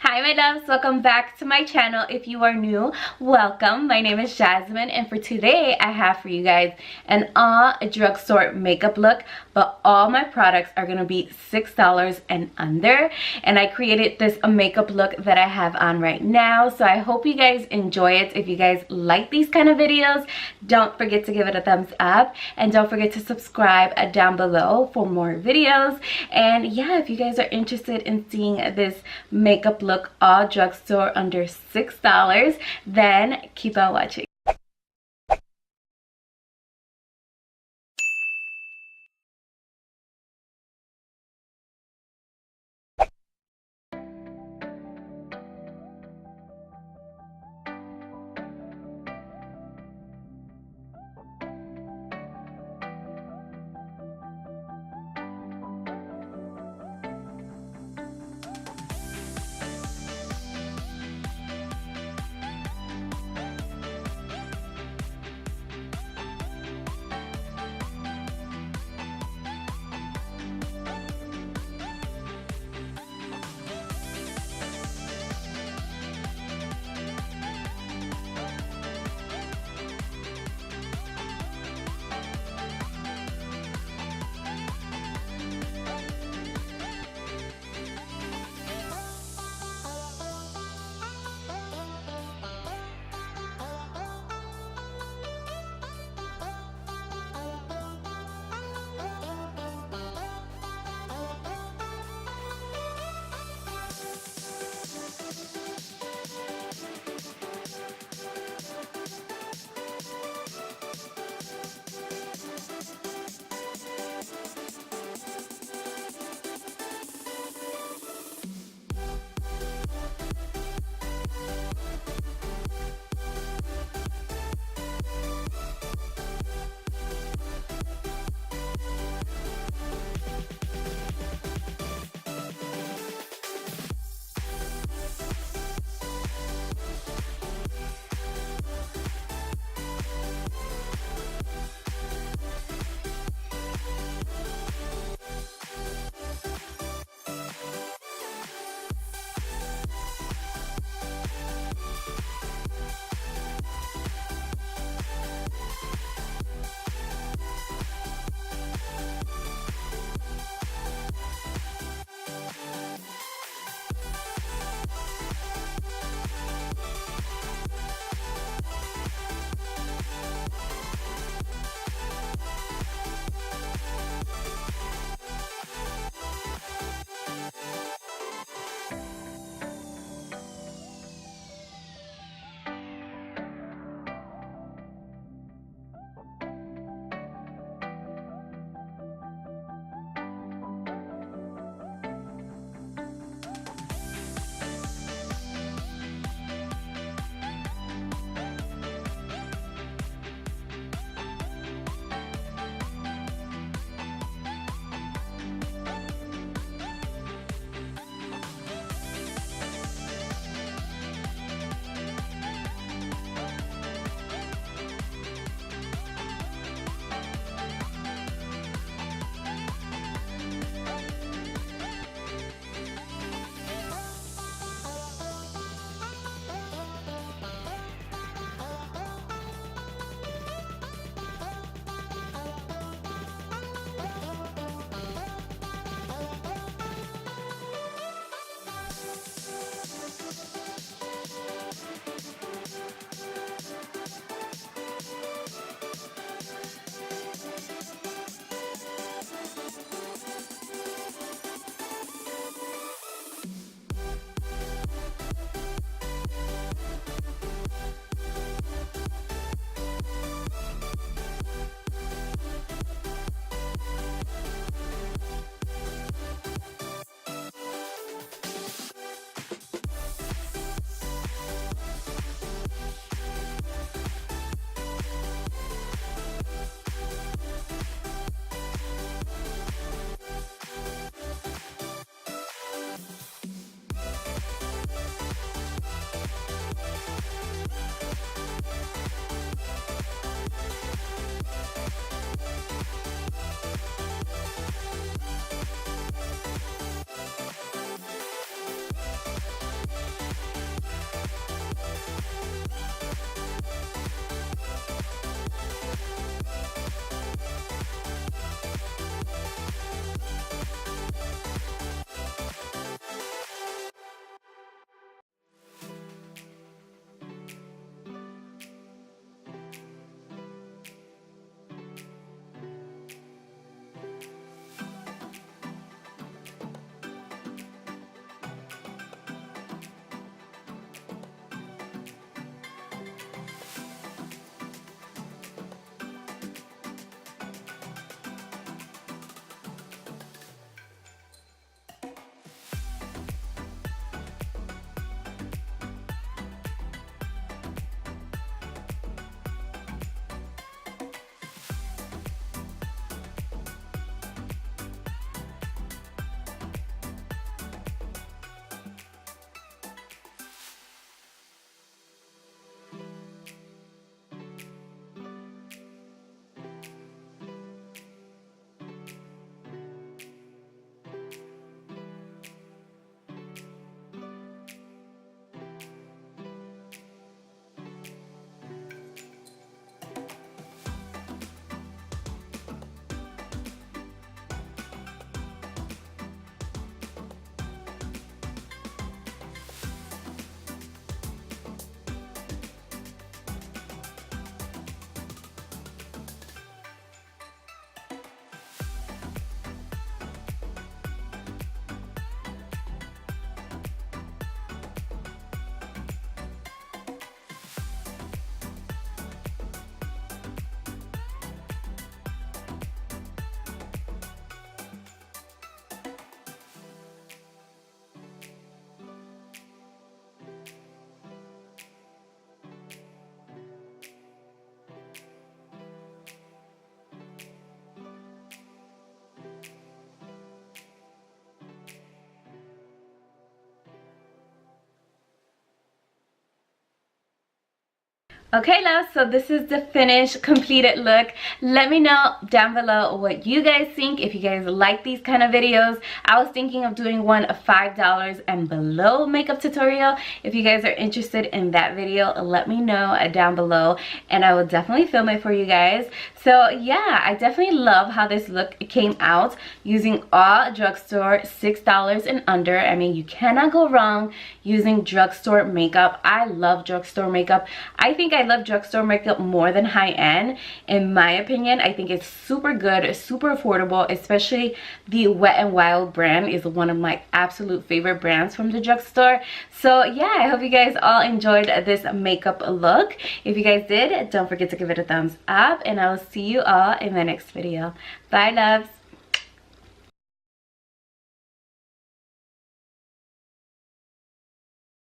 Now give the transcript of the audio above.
Hi my loves, welcome back to my channel. If you are new, welcome. My name is Jasmine, and for today I have for you guys an all drugstore makeup look, but all my products are going to be $6 and under, and I created this makeup look that I have on right now. So I hope you guys enjoy it. If you guys like these kind of videos, don't forget to give it a thumbs up, and don't forget to subscribe down below for more videos. And yeah, if you guys are interested in seeing this makeup look all drugstore under $6, then keep on watching. Okay, love, so this is the finished completed look. Let me know down below what you guys think, if you guys like these kind of videos. I was thinking of doing one of $5 and below makeup tutorial. If you guys are interested in that video, let me know down below and I will definitely film it for you guys. So yeah, I definitely love how this look came out using all drugstore $6 and under. I mean, you cannot go wrong using drugstore makeup. I love drugstore makeup. I think I love drugstore makeup more than high-end. In my opinion, I think it's super good, super affordable, especially the Wet n Wild brand is one of my absolute favorite brands from the drugstore. So yeah, I hope you guys all enjoyed this makeup look. If you guys did, don't forget to give it a thumbs up and I will see you all in my next video. Bye, loves.